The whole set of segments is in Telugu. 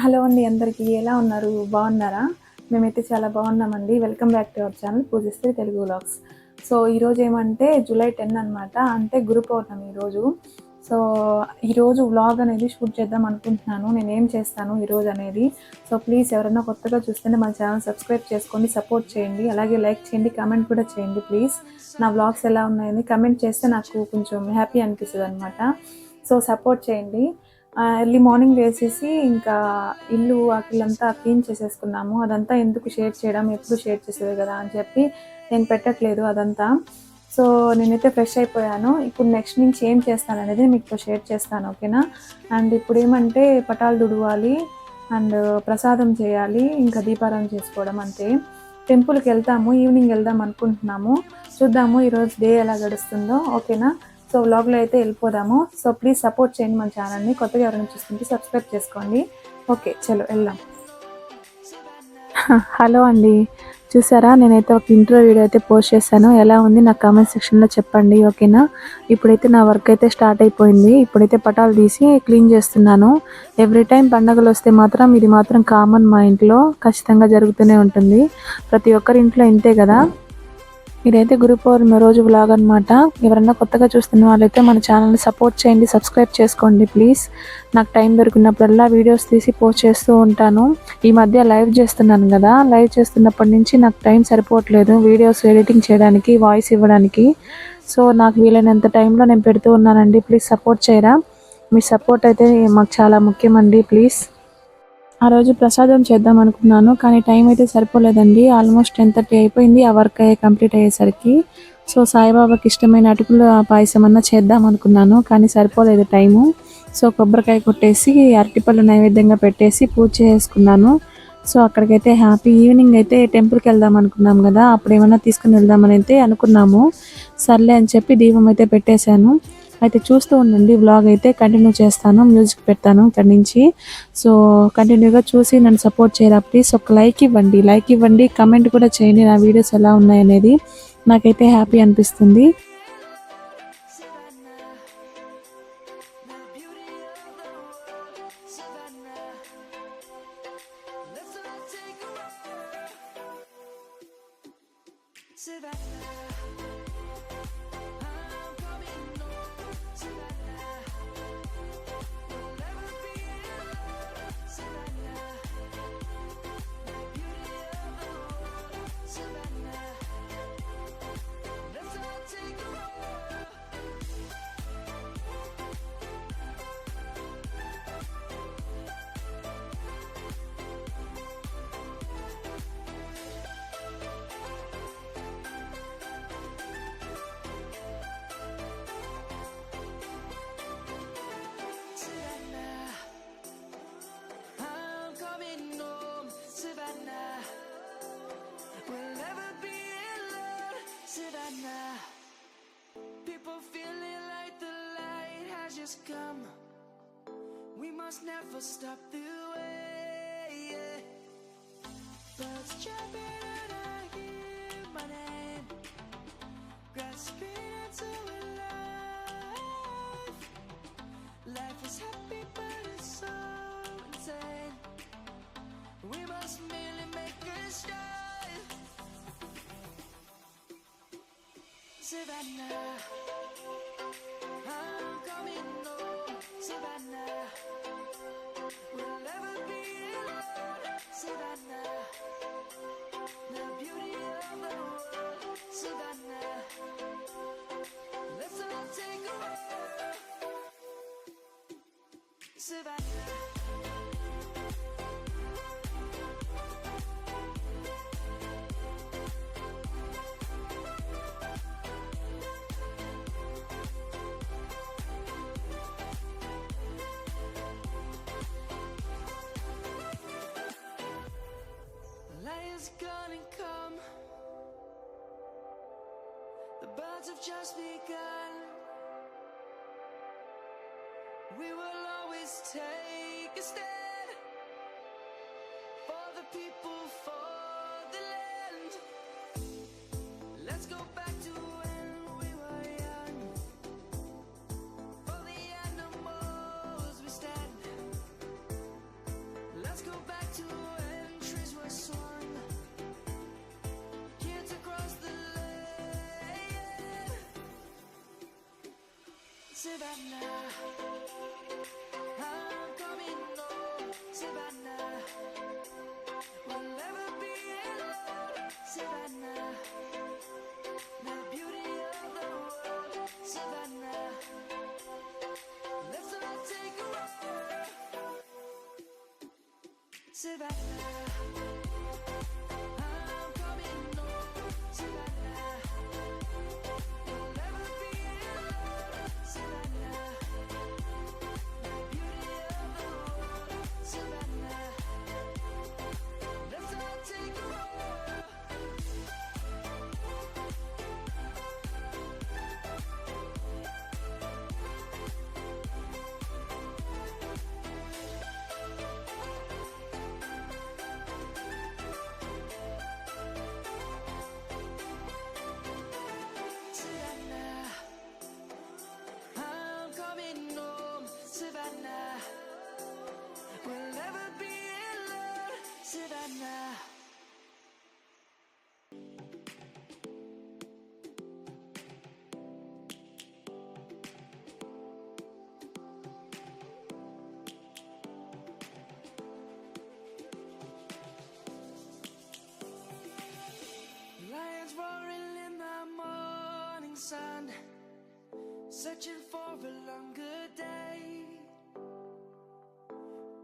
హలో అండి అందరికీ. ఎలా ఉన్నారు? బాగున్నారా? మేమైతే చాలా బాగున్నామండి. Welcome back to our channel Pujishri Telugu vlogs. So ఈరోజు ఏమంటే జూలై 10 అనమాట. అంటే గురు పౌర్ణమి ఈరోజు. సో ఈరోజు వ్లాగ్ అనేది షూట్ చేద్దాం అనుకుంటున్నాను. నేనేం చేస్తాను ఈరోజు అనేది. సో ప్లీజ్ ఎవరైనా కొత్తగా చూస్తుంటే మన ఛానల్ సబ్స్క్రైబ్ చేసుకోండి, సపోర్ట్ చేయండి, అలాగే లైక్ చేయండి, కామెంట్ కూడా చేయండి ప్లీజ్. నా వ్లాగ్స్ ఎలా ఉన్నాయని కమెంట్ చేస్తే నాకు కొంచెం హ్యాపీ అనిపిస్తుంది అనమాట. సో సపోర్ట్ చేయండి. ఎర్లీ మార్నింగ్ వేసేసి ఇంకా ఇల్లు వాకిలంతా క్లీన్ చేసేసుకున్నాము. అదంతా ఎందుకు షేర్ చేయడం, ఎప్పుడు షేర్ చేసేది కదా అని చెప్పి నేను పెట్టట్లేదు అదంతా. సో నేనైతే ఫ్రెష్ అయిపోయాను. ఇప్పుడు నెక్స్ట్ నుంచి ఏం చేస్తాను అనేది మీతో షేర్ చేస్తాను, ఓకేనా? అండ్ ఇప్పుడు ఏమంటే పటాలు తుడవాలి అండ్ ప్రసాదం చేయాలి, ఇంకా దీపారాధన చేసుకోవడం అంతే. టెంపుల్కి వెళ్తాము, ఈవినింగ్ వెళ్దాం అనుకుంటున్నాము. చూద్దాము ఈరోజు డే ఎలా గడుస్తుందో, ఓకేనా? సో వ్లాగ్లో అయితే వెళ్ళిపోదాము. సో ప్లీజ్ సపోర్ట్ చేయండి మన ఛానల్ని. కొత్తగా ఎవరైనా చూస్తుంటే సబ్స్క్రైబ్ చేసుకోండి. ఓకే చలో వెళ్దాం. హలో అండి, చూసారా? నేనైతే ఒక ఇంట్రో వీడియో అయితే పోస్ట్ చేశాను. ఎలా ఉంది నాకు కామెంట్ సెక్షన్లో చెప్పండి, ఓకేనా? ఇప్పుడైతే నా వర్క్ అయితే స్టార్ట్ అయిపోయింది. ఇప్పుడైతే పటాలు తీసి క్లీన్ చేస్తున్నాను. ఎవ్రీ టైం పండగలు వస్తే మాత్రం ఇది మాత్రం కామన్, మా ఇంట్లో ఖచ్చితంగా జరుగుతూనే ఉంటుంది. ప్రతి ఒక్కరి ఇంట్లో ఇంతే కదా. ఇదైతే గురు పౌర్ణమి రోజు వ్లాగ్ అనమాట. ఎవరన్నా కొత్తగా చూస్తున్న వాళ్ళైతే మన ఛానల్ని సపోర్ట్ చేయండి, సబ్స్క్రైబ్ చేసుకోండి ప్లీజ్. నాకు టైం దొరికినప్పుడల్లా వీడియోస్ తీసి పోస్ట్ చేస్తూ ఉంటాను. ఈ మధ్య లైవ్ చేస్తున్నాను కదా, లైవ్ చేస్తున్నప్పటి నుంచి నాకు టైం సరిపోవట్లేదు వీడియోస్ ఎడిటింగ్ చేయడానికి, వాయిస్ ఇవ్వడానికి. సో నాకు వీలైనంత టైంలో నేను పెడుతూ ఉన్నానండి. ప్లీజ్ సపోర్ట్ చేయరా? మీ సపోర్ట్ అయితే మాకు చాలా ముఖ్యమండి ప్లీజ్. ఆ రోజు ప్రసాదం చేద్దాం అనుకున్నాను, కానీ టైం అయితే సరిపోలేదండి. ఆల్మోస్ట్ 10:30 అయిపోయింది ఆ వర్క్ కంప్లీట్ అయ్యేసరికి. సో సాయిబాబాకి ఇష్టమైన అటుకుల పాయసం అన్నా చేద్దాం అనుకున్నాను, కానీ సరిపోలేదు టైము. సో కొబ్బరికాయ కొట్టేసి అరటిపళ్ళు నైవేద్యంగా పెట్టేసి పూజ చేసుకున్నాను. సో అక్కడికైతే హ్యాపీ. ఈవినింగ్ అయితే టెంపుల్కి వెళ్దాం అనుకున్నాం కదా, అప్పుడు ఏమన్నా తీసుకుని వెళ్దామని అయితే అనుకున్నాము. సర్లే అని చెప్పి దీపం అయితే పెట్టేశాను. అయితే చూస్తూ ఉండండి, వ్లాగ్ అయితే కంటిన్యూ చేస్తాను, మ్యూజిక్ పెడతాను ఇక్కడి నుంచి. సో కంటిన్యూగా చూసి నన్ను సపోర్ట్ చేయరా ప్లీజ్. ఒక లైక్ ఇవ్వండి, కమెంట్ కూడా చేయండి నా వీడియోస్ ఎలా ఉన్నాయనేది. నాకైతే హ్యాపీ అనిపిస్తుంది. People feeling like the light has just come. We must never stop the way. Yeah. Birds jumping and I hear my name, grasping into life. Life is happy but it's so insane. We must merely make a start. Savannah, I'm coming home. Savannah, we'll never be alone. Savannah, the beauty of the world. Savannah, let's all take a walk. Savannah. Gonna come. The birds have just begun. We will always take a stand for the people, for the land. Let's go back to when we were young. For the animals we stand. Savannah, I'm coming home, Savannah. We'll never be alone, Savannah. The beauty of the world, Savannah. Let's all take a walk, Savannah. I'm coming home, Savannah. We'll never be alone, Savannah. The beauty of the world, Savannah. Let's all take a walk. Savannah, I'm coming home, Savannah. We'll never be alone, Savannah. Lions roaring in the morning sun, searching for a longer day.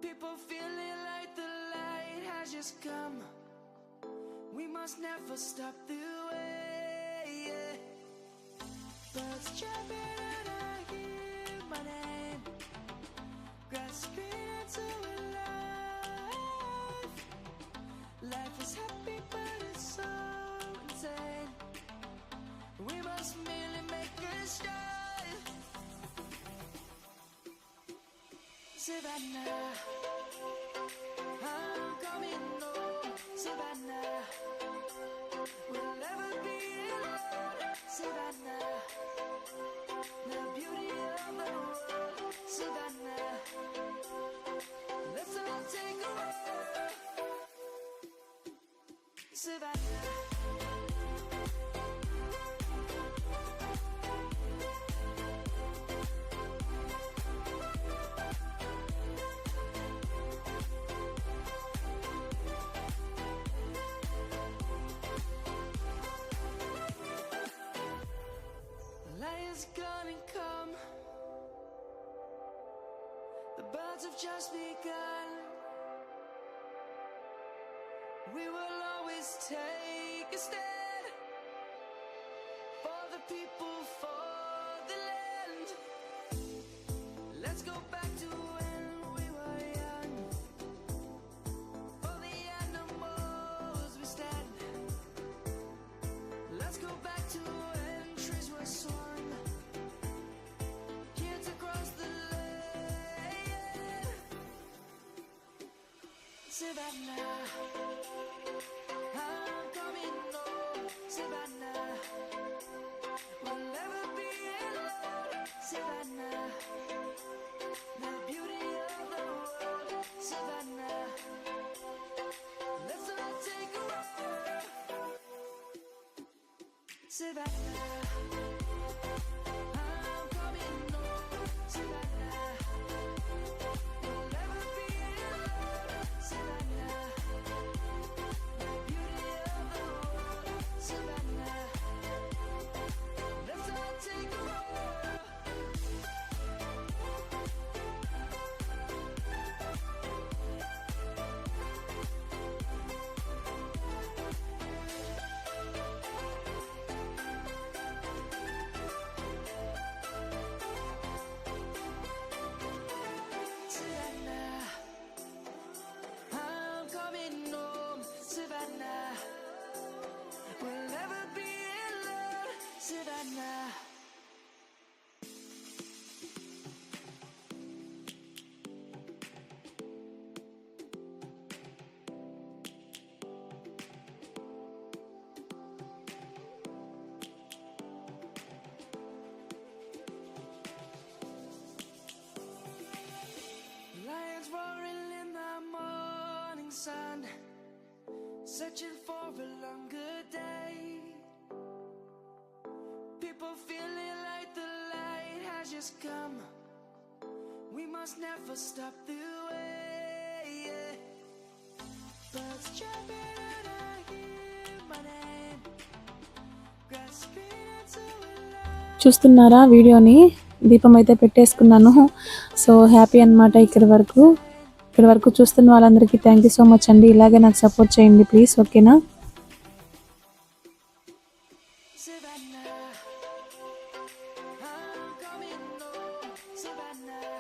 People feeling like the light has just come. We must never stop the way. Birds chirping and I hear my name, grasping into a life. Life is happy but it's so insane. We must merely make a start. Savannah, I'm coming home, Savannah. We'll never be alone, Savannah. The beauty of the world, Savannah. Let's all take a walk, Savannah. Lions gonna come. The birds have just begun. We will always take a stand for the people, for the land. Let's go back to when we were young. For the animals we stand. Let's go back to when trees were swung. Kids across the land. Savannah, I'm coming home, Savannah. We'll never be alone, Savannah. The beauty of the world, Savannah. Let's all take a walk, Savannah. I'm coming home, Savannah. We'll never be alone, Savannah. The beauty of the world, Savannah. Let's all take a walk. Savannah, I'm coming home, Savannah. We'll never be alone, Savannah. Lions roaring in the morning sun, searching for a longer day. People feeling like the light has just come. We must never stop the way. Yeah. Birds chirping and I hear my name, grasping into a life. చూస్తున్నారా వీడియోని? దీపం అయితే పెట్టేసుకున్నాను. సో హ్యాపీ అన్నమాట. ఇక్కడ వరకు చూస్తున్న వాళ్ళందరికీ థ్యాంక్ యూ సో మచ్ అండి. ఇలాగే నాకు సపోర్ట్ చేయండి ప్లీజ్, ఓకేనా? Savannah, I'm coming home. Savannah,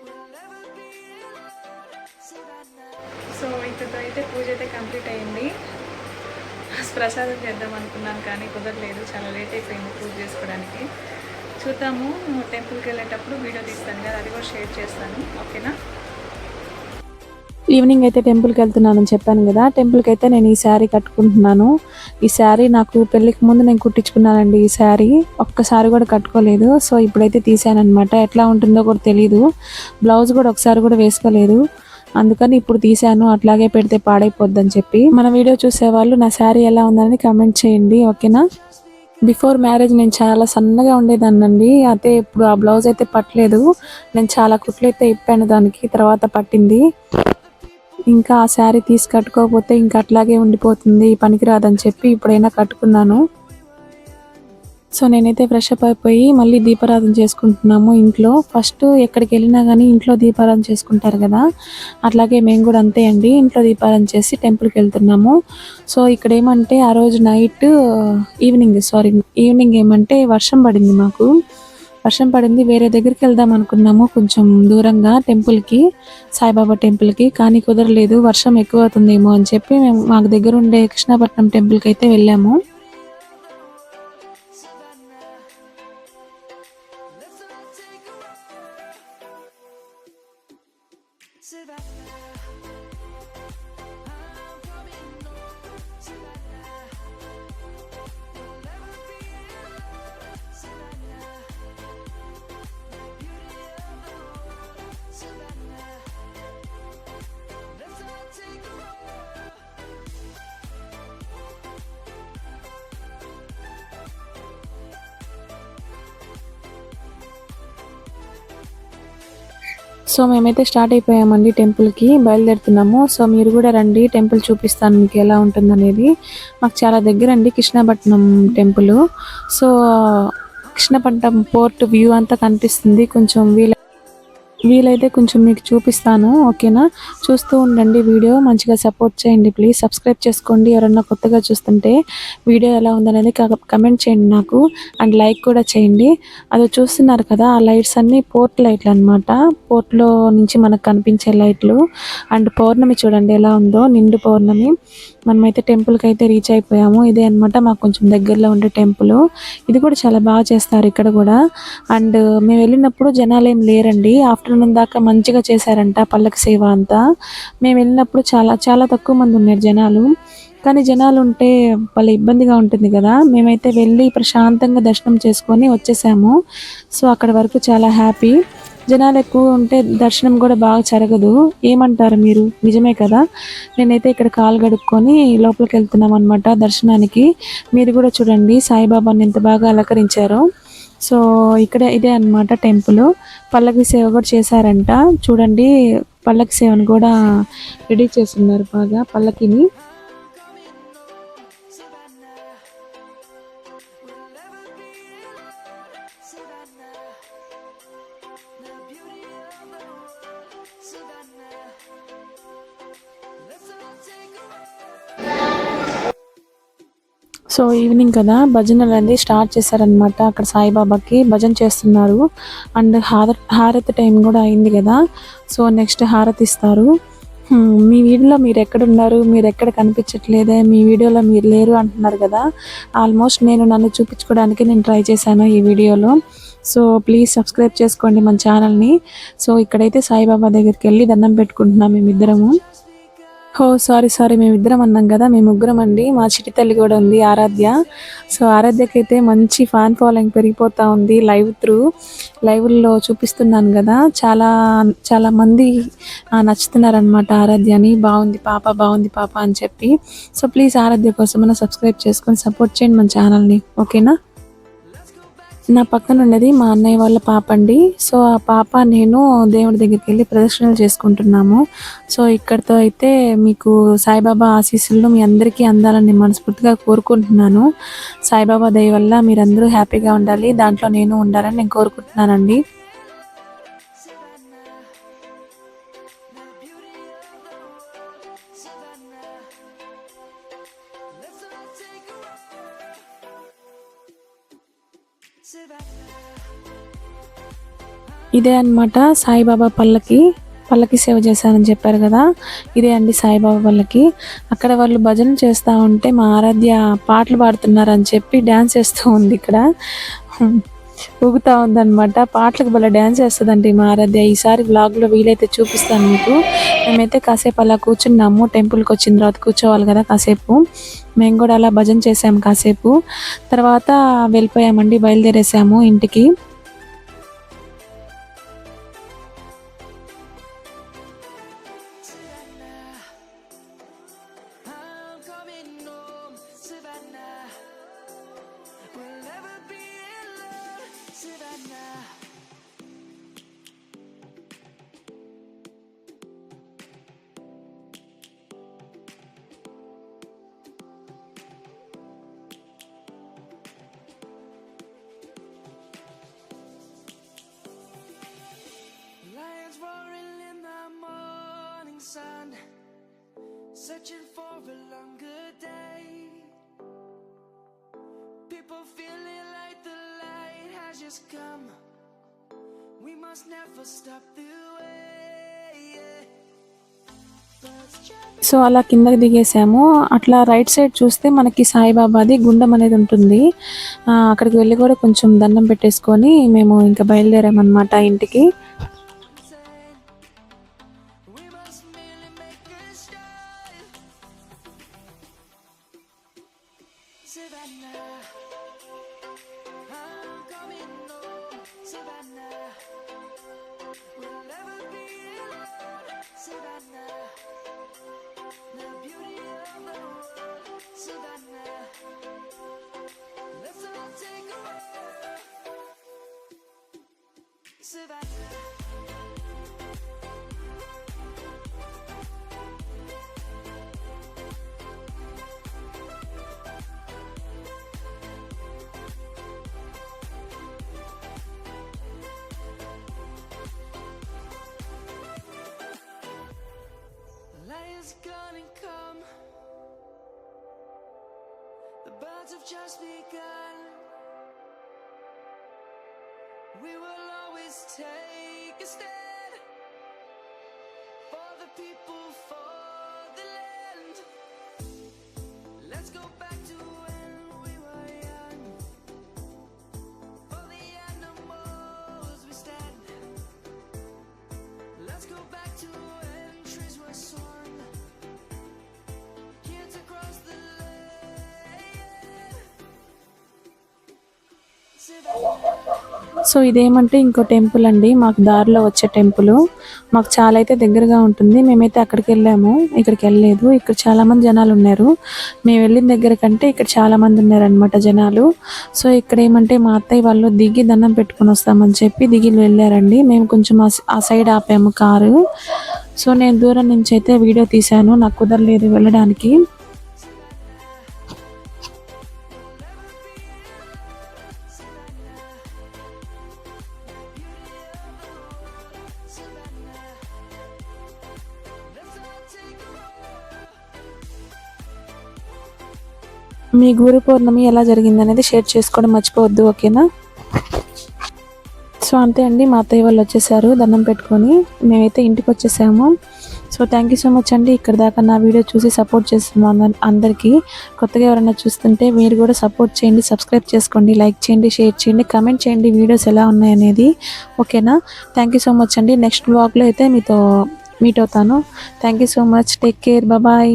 we'll never be alone. Savannah. So ఇక్కడితో అయితే పూజ అయితే కంప్లీట్ అయింది. ప్రసాదం చేద్దాం అనుకున్నాను కానీ కుదరలేదు, చాలా లేట్ అయిపోయింది పూజ చేసుకోవడానికి. చూద్దాము, టెంపుల్కి వెళ్ళేటప్పుడు వీడియో తీస్తాను కదా, అది కూడా షేర్ చేస్తాను, ఓకేనా? ఈవినింగ్ అయితే టెంపుల్కి వెళ్తున్నానని చెప్పాను కదా. టెంపుల్కి అయితే నేను ఈ శారీ కట్టుకుంటున్నాను. ఈ శారీ నాకు పెళ్ళికి ముందు నేను కుట్టించుకున్నానండి. ఈ శారీ ఒక్కసారి కూడా కట్టుకోలేదు. సో ఇప్పుడైతే తీసానమాట. ఎట్లా ఉంటుందో కూడా తెలీదు. బ్లౌజ్ కూడా ఒకసారి కూడా వేసుకోలేదు, అందుకని ఇప్పుడు తీసాను. అట్లాగే పెడితే పాడైపోద్దని చెప్పి. మన వీడియో చూసేవాళ్ళు నా శారీ ఎలా ఉందని కామెంట్ చేయండి, ఓకేనా? బిఫోర్ మ్యారేజ్ నేను చాలా సన్నగా ఉండేదాన్నండి. అయితే ఇప్పుడు ఆ బ్లౌజ్ అయితే పట్టలేదు. నేను చాలా కుట్లు అయితే ఇప్పాను దానికి, తర్వాత పట్టింది. ఇంకా ఆ శారీ తీసి కట్టుకోకపోతే ఇంకా అట్లాగే ఉండిపోతుంది, పనికిరాదని చెప్పి ఇప్పుడైనా కట్టుకున్నాను. సో నేనైతే ఫ్రెష్ అప్ అయిపోయి మళ్ళీ దీపారాధన చేసుకుంటున్నాము ఇంట్లో. ఫస్ట్ ఎక్కడికి వెళ్ళినా కానీ ఇంట్లో దీపారాధన చేసుకుంటారు కదా, అట్లాగే మేము కూడా అంతే అండి. ఇంట్లో దీపారాధన చేసి టెంపుల్కి వెళ్తున్నాము. సో ఇక్కడ ఏమంటే ఆ రోజు నైట్ ఈవినింగ్ ఏమంటే వర్షం పడింది. మాకు వర్షం పడింది. వేరే దగ్గరికి వెళ్దాం అనుకున్నాము, కొంచెం దూరంగా టెంపుల్కి, సాయిబాబా టెంపుల్కి. కానీ కుదరలేదు, వర్షం ఎక్కువ అవుతుందేమో అని చెప్పి మేము మాకు దగ్గర ఉండే కృష్ణపట్నం టెంపుల్కి అయితే వెళ్ళాము. సో మేమైతే స్టార్ట్ అయిపోయామండి, టెంపుల్కి బయలుదేరుతున్నాము. సో మీరు కూడా రండి, టెంపుల్ చూపిస్తాను మీకు ఎలా ఉంటుందనేది. మాకు చాలా దగ్గర అండి Krishnapatnam temple. So Krishnapatnam port view అంతా కనిపిస్తుంది. కొంచెం వీలైతే కొంచెం మీకు చూపిస్తాను, ఓకేనా? చూస్తూ ఉండండి వీడియో, మంచిగా సపోర్ట్ చేయండి ప్లీజ్. సబ్స్క్రైబ్ చేసుకోండి. ఎవరన్నా కొత్తగా చూస్తుంటే వీడియో ఎలా ఉందనేది కమెంట్ చేయండి నాకు, అండ్ లైక్ కూడా చేయండి. అది చూస్తున్నారు కదా, ఆ లైట్స్ అన్నీ పోర్ట్ లైట్లు అనమాట. పోర్ట్లో నుంచి మనకు కనిపించే లైట్లు. అండ్ పౌర్ణమి చూడండి ఎలా ఉందో, నిండు పౌర్ణమి. మనమైతే టెంపుల్కి అయితే రీచ్ అయిపోయాము. ఇదే అనమాట మాకు కొంచెం దగ్గరలో ఉండే టెంపుల్. ఇది కూడా చాలా బాగా చేస్తారు ఇక్కడ కూడా. అండ్ మేము వెళ్ళినప్పుడు జనాలు ఏం లేరండి. ఆఫ్టర్నూన్ దాకా మంచిగా చేశారంట పల్లకి సేవ అంతా. మేము వెళ్ళినప్పుడు చాలా చాలా తక్కువ మంది ఉన్నారు జనాలు. కానీ జనాలు ఉంటే వాళ్ళ ఇబ్బందిగా ఉంటుంది కదా. మేమైతే వెళ్ళి ప్రశాంతంగా దర్శనం చేసుకొని వచ్చేసాము. సో అక్కడ వరకు చాలా హ్యాపీ. జనాలు ఎక్కువ ఉంటే దర్శనం కూడా బాగా జరగదు. ఏమంటారు మీరు? నిజమే కదా. నేనైతే ఇక్కడ కాలు గడుక్కొని లోపలికి వెళ్తున్నాం అనమాట దర్శనానికి. మీరు కూడా చూడండి సాయిబాబాని ఎంత బాగా అలంకరించారో. సో ఇదే అన్నమాట టెంపుల్. పల్లకి సేవ కూడా చేశారంట. చూడండి పల్లకి సేవను కూడా రెడీ చేస్తున్నారు బాగా పల్లకిని. సో ఈవినింగ్ కదా, భజనలు అనేది స్టార్ట్ చేశారనమాట. అక్కడ సాయిబాబాకి భజన చేస్తున్నారు. అండ్ హారతి టైం కూడా అయింది కదా. సో నెక్స్ట్ హారతి ఇస్తారు. మీ వీడియోలో మీరు ఎక్కడున్నారు, మీరు ఎక్కడ కనిపించట్లేదే, మీ వీడియోలో మీరు లేరు అంటున్నారు కదా. ఆల్మోస్ట్ నన్ను చూపించుకోవడానికి నేను ట్రై చేశాను ఈ వీడియోలో. సో ప్లీజ్ సబ్స్క్రైబ్ చేసుకోండి మన ఛానల్ని. సో ఇక్కడైతే సాయిబాబా దగ్గరికి వెళ్ళి దండం పెట్టుకుంటున్నాం మేమిద్దరము. సారీ మేమిద్దరం అన్నాం కదా, మేము ముగ్గురం అండి. మా చిట్టి తల్లి కూడా ఉంది, ఆరాధ్య. సో ఆరాధ్యకి అయితే మంచి ఫ్యాన్ ఫాలోయింగ్ పెరిగిపోతూ ఉంది. లైవ్లో చూపిస్తున్నాను కదా, చాలా చాలా మంది నచ్చుతున్నారనమాట ఆరాధ్యని. బాగుంది పాప అని చెప్పి. సో ప్లీజ్ ఆరాధ్య కోసం సబ్స్క్రైబ్ చేసుకొని సపోర్ట్ చేయండి మన ఛానల్ని, ఓకేనా? నా పక్కన ఉన్నది మా అన్నయ్య వాళ్ళ పాప అండి. సో ఆ పాప నేను దేవుడి దగ్గరికి వెళ్ళి ప్రదక్షిణలు చేసుకుంటున్నాము. సో ఇక్కడితో అయితే మీకు సాయిబాబా ఆశీస్సులు మీ అందరికీ అందాలని మనస్ఫూర్తిగా కోరుకుంటున్నాను. సాయిబాబా దయ వల్ల మీరందరూ హ్యాపీగా ఉండాలి, దాంట్లో నేను ఉండాలని నేను కోరుకుంటున్నానండి. ఇదే అన్నమాట సాయిబాబా పల్లకి సేవ చేశానని చెప్పారు కదా, ఇదే అండి సాయిబాబా పల్లకి. అక్కడ వాళ్ళు భజన చేస్తూ ఉంటే మా ఆరాధ్య పాటలు పాడుతున్నారని చెప్పి డ్యాన్స్ చేస్తూ ఉంది ఇక్కడ, ఊగుతూ ఉందన్నమాట. పాటలకు భలే డ్యాన్స్ చేస్తుందండి మా ఆరాధ్య. ఈసారి వ్లాగ్లో వీలైతే చూపిస్తాను మీకు. మేమైతే కాసేపు అలా కూర్చున్నాము, టెంపుల్కి వచ్చిన తర్వాత కూర్చోవాలి కదా కాసేపు. మేము కూడా అలా భజన చేసాము కాసేపు, తర్వాత వెళ్ళిపోయామండి, బయలుదేరేసాము ఇంటికి. Lions roaring in the morning sun, searching for a longer day. People feeling like the light has just come. We must never stop the way. So అలా కిందకి దిగేసాము. అట్లా రైట్ సైడ్ చూస్తే మనకి సాయిబాబాది గుండం అనేది ఉంటుంది. అక్కడికి వెళ్ళి కూడా కొంచెం దండం పెట్టేసుకొని మేము ఇంకా బయలుదేరామన్నమాట ఇంటికి. Lions gonna come. The birds have just begun. We will always take a stand for the people, for the land. Let's go back to when we were young. For the animals we stand. Let's go back to when trees were swung. Kids across the land. So ఇదేమంటే ఇంకో టెంపుల్ అండి, మాకు దారిలో వచ్చే టెంపుల్. మాకు చాలా అయితే దగ్గరగా ఉంటుంది. మేమైతే అక్కడికి వెళ్ళాము, ఇక్కడికి వెళ్ళలేదు. ఇక్కడ చాలామంది జనాలు ఉన్నారు. మేము వెళ్ళిన దగ్గర కంటే ఇక్కడ చాలామంది ఉన్నారనమాట జనాలు. సో ఇక్కడ ఏమంటే మా అత్తయ్య వాళ్ళు దిగి దండం పెట్టుకొని వస్తామని చెప్పి దిగి వెళ్ళారండి. మేము కొంచెం ఆ సైడ్ ఆపాము కారు. సో నేను దూరం నుంచి అయితే వీడియో తీశాను, నాకు కుదరలేదు వెళ్ళడానికి. మీ గురు పౌర్ణమి ఎలా జరిగింది అనేది షేర్ చేసుకోవడం మర్చిపోవద్దు, ఓకేనా? సో అంతే అండి, మా అత్తయ్య వాళ్ళు వచ్చేసారు దండం పెట్టుకొని. మేమైతే ఇంటికి వచ్చేసాము. So thank you so much అండి, ఇక్కడ దాకా నా వీడియో చూసి సపోర్ట్ చేస్తున్న అందరికీ. కొత్తగా ఎవరైనా చూస్తుంటే మీరు కూడా సపోర్ట్ చేయండి, సబ్స్క్రైబ్ చేసుకోండి, లైక్ చేయండి, షేర్ చేయండి, కమెంట్ చేయండి వీడియోస్ ఎలా ఉన్నాయనేది, ఓకేనా? థ్యాంక్ యూ సో మచ్ అండి. నెక్స్ట్ వ్లాగ్లో అయితే మీతో మీట్ అవుతాను. Thank you so much, take care, bye.